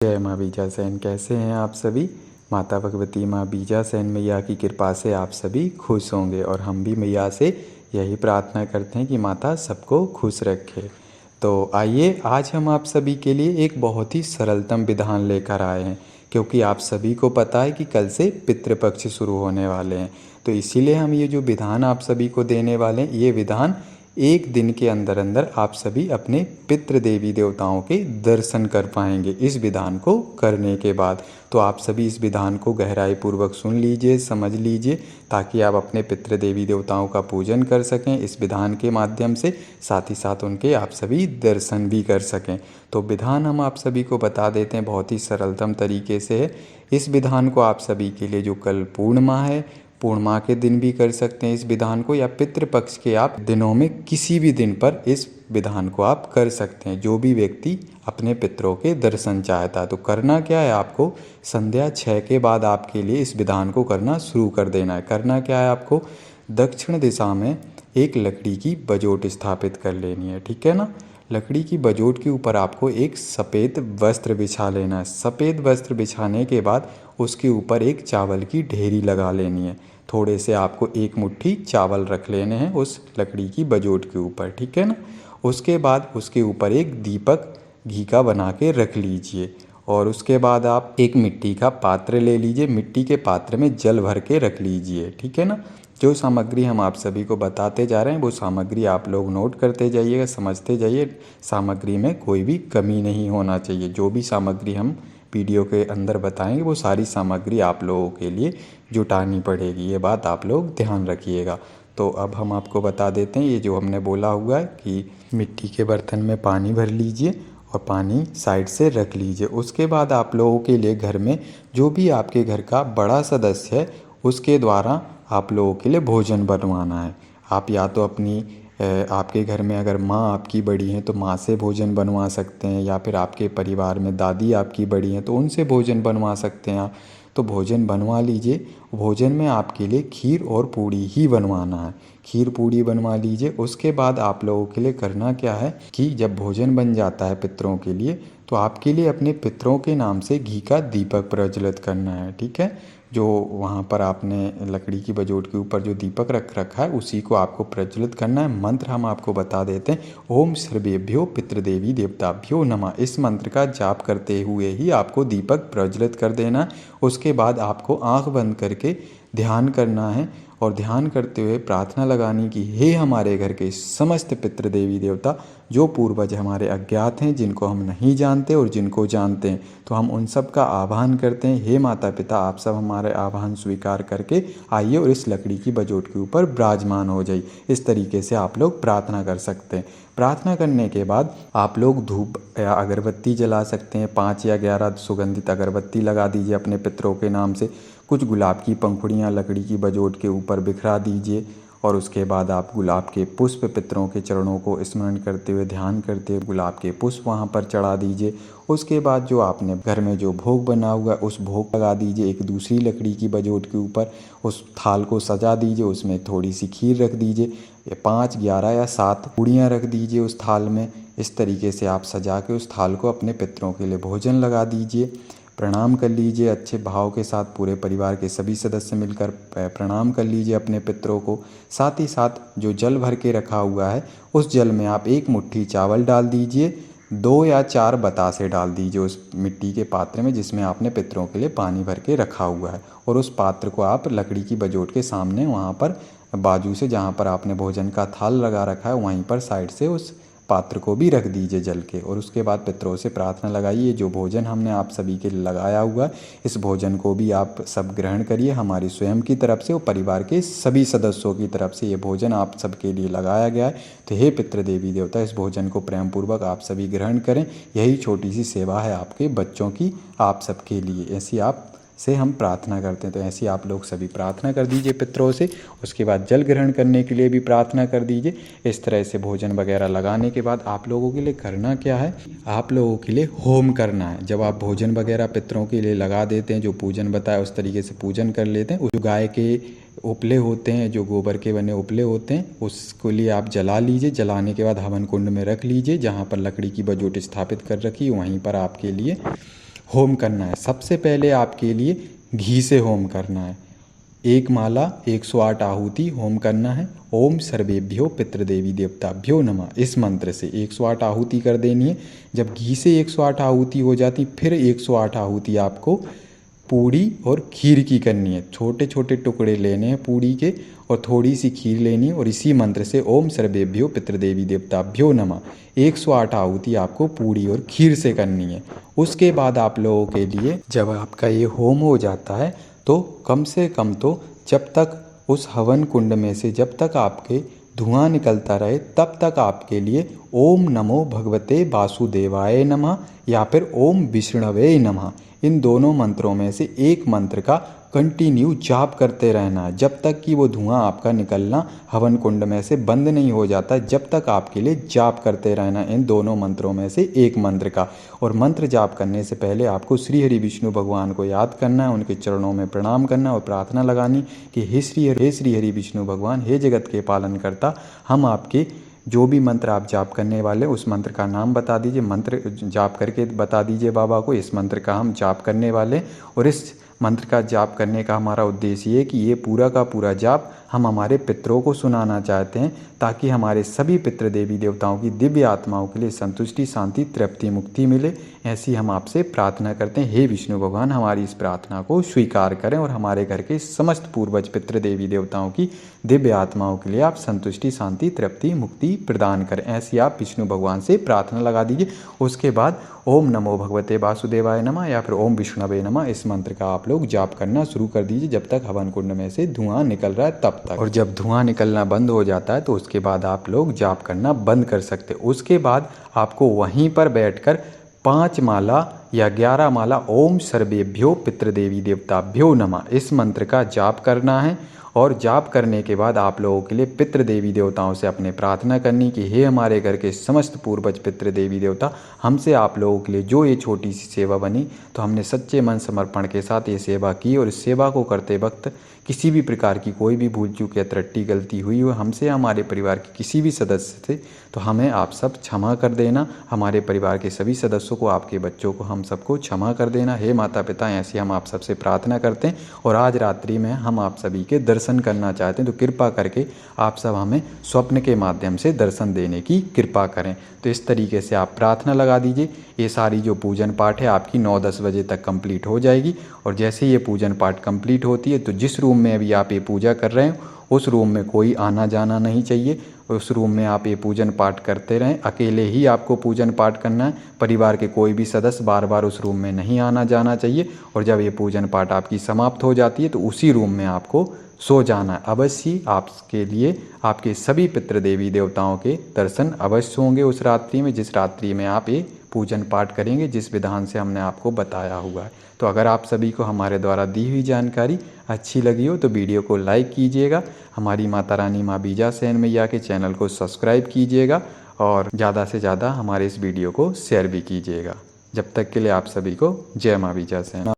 जय माँ बीजासेन। कैसे हैं आप सभी। माता भगवती माँ बीजासेन मैया की कृपा से आप सभी खुश होंगे और हम भी मैया से यही प्रार्थना करते हैं कि माता सबको खुश रखे। तो आइए आज हम आप सभी के लिए एक बहुत ही सरलतम विधान लेकर आए हैं, क्योंकि आप सभी को पता है कि कल से पितृपक्ष शुरू होने वाले हैं। तो इसीलिए हम ये जो विधान आप सभी को देने वाले हैं, ये विधान एक दिन के अंदर अंदर आप सभी अपने पितृ देवी देवताओं के दर्शन कर पाएंगे इस विधान को करने के बाद। तो आप सभी इस विधान को गहराई पूर्वक सुन लीजिए, समझ लीजिए, ताकि आप अपने पितृ देवी देवताओं का पूजन कर सकें इस विधान के माध्यम से, साथ ही साथ उनके आप सभी दर्शन भी कर सकें। तो विधान हम आप सभी को बता देते हैं, बहुत ही सरलतम तरीके से है। इस विधान को आप सभी के लिए जो कल पूर्णिमा है, पूर्णिमा के दिन भी कर सकते हैं इस विधान को, या पितृपक्ष के आप दिनों में किसी भी दिन पर इस विधान को आप कर सकते हैं, जो भी व्यक्ति अपने पितरों के दर्शन चाहता है। तो करना क्या है, आपको संध्या 6 के बाद आपके लिए इस विधान को करना शुरू कर देना है। करना क्या है, आपको दक्षिण दिशा में एक लकड़ी की बजोट स्थापित कर लेनी है, ठीक है ना। लकड़ी की बजोट के ऊपर आपको एक सफ़ेद वस्त्र बिछा लेना है। सफ़ेद वस्त्र बिछाने के बाद उसके ऊपर एक चावल की ढेरी लगा लेनी है। थोड़े से आपको एक मुट्ठी चावल रख लेने हैं उस लकड़ी की बजोट के ऊपर, ठीक है ना। उसके बाद उसके ऊपर एक दीपक घी का बना के रख लीजिए, और उसके बाद आप एक मिट्टी का पात्र ले लीजिए। मिट्टी के पात्र में जल भर के रख लीजिए, ठीक है ना। जो सामग्री हम आप सभी को बताते जा रहे हैं वो सामग्री आप लोग नोट करते जाइएगा, समझते जाइए। सामग्री में कोई भी कमी नहीं होना चाहिए। जो भी सामग्री हम वीडियो के अंदर बताएंगे वो सारी सामग्री आप लोगों के लिए जुटानी पड़ेगी, ये बात आप लोग ध्यान रखिएगा। तो अब हम आपको बता देते हैं, ये जो हमने बोला हुआ है कि मिट्टी के बर्तन में पानी भर लीजिए और पानी साइड से रख लीजिए। उसके बाद आप लोगों के लिए घर में जो भी आपके घर का बड़ा सदस्य है उसके द्वारा आप लोगों के लिए भोजन बनवाना है। आप या तो अपनी आपके घर में अगर माँ आपकी बड़ी हैं तो माँ से भोजन बनवा सकते हैं, या फिर आपके परिवार में दादी आपकी बड़ी हैं तो उनसे भोजन बनवा सकते हैं आप। तो भोजन बनवा लीजिए। भोजन में आपके लिए खीर और पूड़ी ही बनवाना है। खीर पूड़ी बनवा लीजिए। उसके बाद आप लोगों के लिए करना क्या है कि जब भोजन बन जाता है पितरों के लिए, तो आपके लिए अपने पितरों के नाम से घी का दीपक प्रज्वलित करना है, ठीक है। जो वहाँ पर आपने लकड़ी की बजोट के ऊपर जो दीपक रख रखा है उसी को आपको प्रज्वलित करना है। मंत्र हम आपको बता देते हैं, ओम सर्वेभ्यो पितृदेवी देवताभ्यो नमः। इस मंत्र का जाप करते हुए ही आपको दीपक प्रज्वलित कर देना। उसके बाद आपको आंख बंद करके ध्यान करना है, और ध्यान करते हुए प्रार्थना लगानी कि हे हमारे घर के समस्त पितृ देवी देवता, जो पूर्वज हमारे अज्ञात हैं, जिनको हम नहीं जानते और जिनको जानते हैं, तो हम उन सब का आह्वान करते हैं। हे माता पिता, आप सब हमारे आह्वान स्वीकार करके आइए और इस लकड़ी की बजोट के ऊपर विराजमान हो जाइए। इस तरीके से आप लोग प्रार्थना कर सकते हैं। प्रार्थना करने के बाद आप लोग धूप या अगरबत्ती जला सकते हैं। 5 या 11 सुगंधित अगरबत्ती लगा दीजिए अपने पितरों के नाम से। कुछ गुलाब की पंखुड़ियाँ लकड़ी की बजोट के ऊपर बिखरा दीजिए, और उसके बाद आप गुलाब के पुष्प पितरों के चरणों को स्मरण करते हुए, ध्यान करते हुए गुलाब के पुष्प वहाँ पर चढ़ा दीजिए। उसके बाद जो आपने घर में जो भोग बना हुआ है उस भोग लगा दीजिए एक दूसरी लकड़ी की बजोट के ऊपर। उस थाल को सजा दीजिए, उसमें थोड़ी सी खीर रख दीजिए, 5, 11 या 7 पूड़ियाँ रख दीजिए उस थाल में। इस तरीके से आप सजा के उस थाल को अपने पितरों के लिए भोजन लगा दीजिए। प्रणाम कर लीजिए अच्छे भाव के साथ। पूरे परिवार के सभी सदस्य मिलकर प्रणाम कर लीजिए अपने पितरों को। साथ ही साथ जो जल भर के रखा हुआ है उस जल में आप एक मुट्ठी चावल डाल दीजिए, 2 या 4 बतासे डाल दीजिए उस मिट्टी के पात्र में जिसमें आपने पितरों के लिए पानी भर के रखा हुआ है। और उस पात्र को आप लकड़ी की बजोट के सामने वहाँ पर बाजू से, जहाँ पर आपने भोजन का थाल लगा रखा है, वहीं पर साइड से उस पात्र को भी रख दीजिए जल के। और उसके बाद पितरों से प्रार्थना लगाइए, जो भोजन हमने आप सभी के लिए लगाया हुआ है इस भोजन को भी आप सब ग्रहण करिए। हमारी स्वयं की तरफ से और परिवार के सभी सदस्यों की तरफ से ये भोजन आप सबके लिए लगाया गया है। तो हे पितृ देवी देवता, इस भोजन को प्रेम पूर्वक आप सभी ग्रहण करें। यही छोटी सी सेवा है आपके बच्चों की, आप सबके लिए। ऐसी आप से हम प्रार्थना करते हैं। तो ऐसी आप लोग सभी प्रार्थना कर दीजिए पितरों से। उसके बाद जल ग्रहण करने के लिए भी प्रार्थना कर दीजिए। इस तरह से भोजन वगैरह लगाने के बाद आप लोगों के लिए करना क्या है, आप लोगों के लिए होम करना है। जब आप भोजन वगैरह पितरों के लिए लगा देते हैं, जो पूजन बताया उस तरीके से पूजन कर लेते हैं, जो गाय के उपले होते हैं, जो गोबर के बने उपले होते हैं, उसको लिए आप जला लीजिए। जलाने के बाद हवन कुंड में रख लीजिए, जहाँ पर लकड़ी की बजोट स्थापित कर रखी है वहीं पर आपके लिए होम करना है। सबसे पहले आपके लिए घी से होम करना है। 1 माला 108 आहुति होम करना है। ओम सर्वेभ्यो पितृदेवी देवताभ्यो नमः, इस मंत्र से 108 आहुति कर देनी है। जब घी से 108 आहुति हो जाती, फिर 108 आहुति आपको पूड़ी और खीर की करनी है। छोटे छोटे टुकड़े लेने हैं पूड़ी के और थोड़ी सी खीर लेनी है और इसी मंत्र से ओम सर्वेभ्यो पितृदेवी देवताभ्यो नमः 108 आहुति आपको पूड़ी और खीर से करनी है। उसके बाद आप लोगों के लिए जब आपका ये होम हो जाता है तो कम से कम तो जब तक उस हवन कुंड में से जब तक आपके धुआं निकलता रहे तब तक आपके लिए ओम नमो भगवते वासुदेवाय नमः या फिर ओम विष्णवे नमः, इन दोनों मंत्रों में से एक मंत्र का कंटिन्यू जाप करते रहना है जब तक कि वो धुआं आपका निकलना हवन कुंड में से बंद नहीं हो जाता। जब तक आपके लिए जाप करते रहना इन दोनों मंत्रों में से एक मंत्र का। और मंत्र जाप करने से पहले आपको श्री हरि विष्णु भगवान को याद करना है, उनके चरणों में प्रणाम करना और प्रार्थना लगानी कि हे श्री हरि विष्णु भगवान, हे जगत के पालन करता, हम आपके जो भी मंत्र आप जाप करने वाले उस मंत्र का नाम बता दीजिए, मंत्र जाप करके बता दीजिए बाबा को इस मंत्र का हम जाप करने वाले। और इस मंत्र का जाप करने का हमारा उद्देश्य ये कि ये पूरा का पूरा जाप हम हमारे पितरों को सुनाना चाहते हैं ताकि हमारे सभी पितृ देवी देवताओं की दिव्य आत्माओं के लिए संतुष्टि, शांति, तृप्ति, मुक्ति मिले। ऐसी हम आपसे प्रार्थना करते हैं। हे विष्णु भगवान, हमारी इस प्रार्थना को स्वीकार करें और हमारे घर के समस्त पूर्वज पितृ देवी देवताओं की दिव्य आत्माओं के लिए आप संतुष्टि, शांति, तृप्ति, मुक्ति प्रदान करें। ऐसी आप विष्णु भगवान से प्रार्थना लगा दीजिए। उसके बाद ओम नमो भगवते वासुदेवाय नमः या फिर ओम विष्णवे नमः इस मंत्र का आप लोग जाप करना शुरू कर दीजिए जब तक हवन कुंड में से धुआं निकल रहा है तब तक। और जब धुआं निकलना बंद हो जाता है तो उसके बाद आप लोग जाप करना बंद कर सकते। उसके बाद आपको वहीं पर बैठकर 5 माला या 11 माला ओम सर्वेभ्यो पितृदेवी देवताभ्यो नमः इस मंत्र का जाप करना है। और जाप करने के बाद आप लोगों के लिए पितृ देवी देवताओं से अपने प्रार्थना करनी कि हे हमारे घर के समस्त पूर्वज पितृ देवी देवता, हमसे आप लोगों के लिए जो ये छोटी सी सेवा बनी तो हमने सच्चे मन समर्पण के साथ ये सेवा की और इस सेवा को करते वक्त किसी भी प्रकार की कोई भी भूल चूक या त्रुटि गलती हुई हो हमसे, हमारे परिवार के किसी भी सदस्य से, तो हमें आप सब क्षमा कर देना। हमारे परिवार के सभी सदस्यों को, आपके बच्चों को, हम सबको क्षमा कर देना। हे माता पिता, ऐसी हम आप सबसे प्रार्थना करते हैं। और आज रात्रि में हम आप सभी के दर्शन करना चाहते हैं तो कृपा करके आप सब हमें स्वप्न के माध्यम से दर्शन देने की कृपा करें। तो इस तरीके से आप प्रार्थना लगा दीजिए। ये सारी जो पूजन पाठ है आपकी 9-10 बजे तक कंप्लीट हो जाएगी। और जैसे ये पूजन पाठ कंप्लीट होती है तो जिस रूम में अभी आप ये पूजा कर रहे हैं उस रूम में कोई आना जाना नहीं चाहिए। उस रूम में आप ये पूजन पाठ करते रहें। अकेले ही आपको पूजन पाठ करना है। परिवार के कोई भी सदस्य बार बार उस रूम में नहीं आना जाना चाहिए। और जब ये पूजन पाठ आपकी समाप्त हो जाती है तो उसी रूम में आपको सो जाना है। अवश्य आपके लिए आपके सभी पितृ देवी देवताओं के दर्शन अवश्य होंगे उस रात्रि में, जिस रात्रि में आप ये पूजन पाठ करेंगे जिस विधान से हमने आपको बताया हुआ है। तो अगर आप सभी को हमारे द्वारा दी हुई जानकारी अच्छी लगी हो तो वीडियो को लाइक कीजिएगा। हमारी माता रानी माँ बीजा सेन मैया के चैनल को सब्सक्राइब कीजिएगा और ज़्यादा से ज़्यादा हमारे इस वीडियो को शेयर भी कीजिएगा। जब तक के लिए आप सभी को जय माँ बीजा सेन।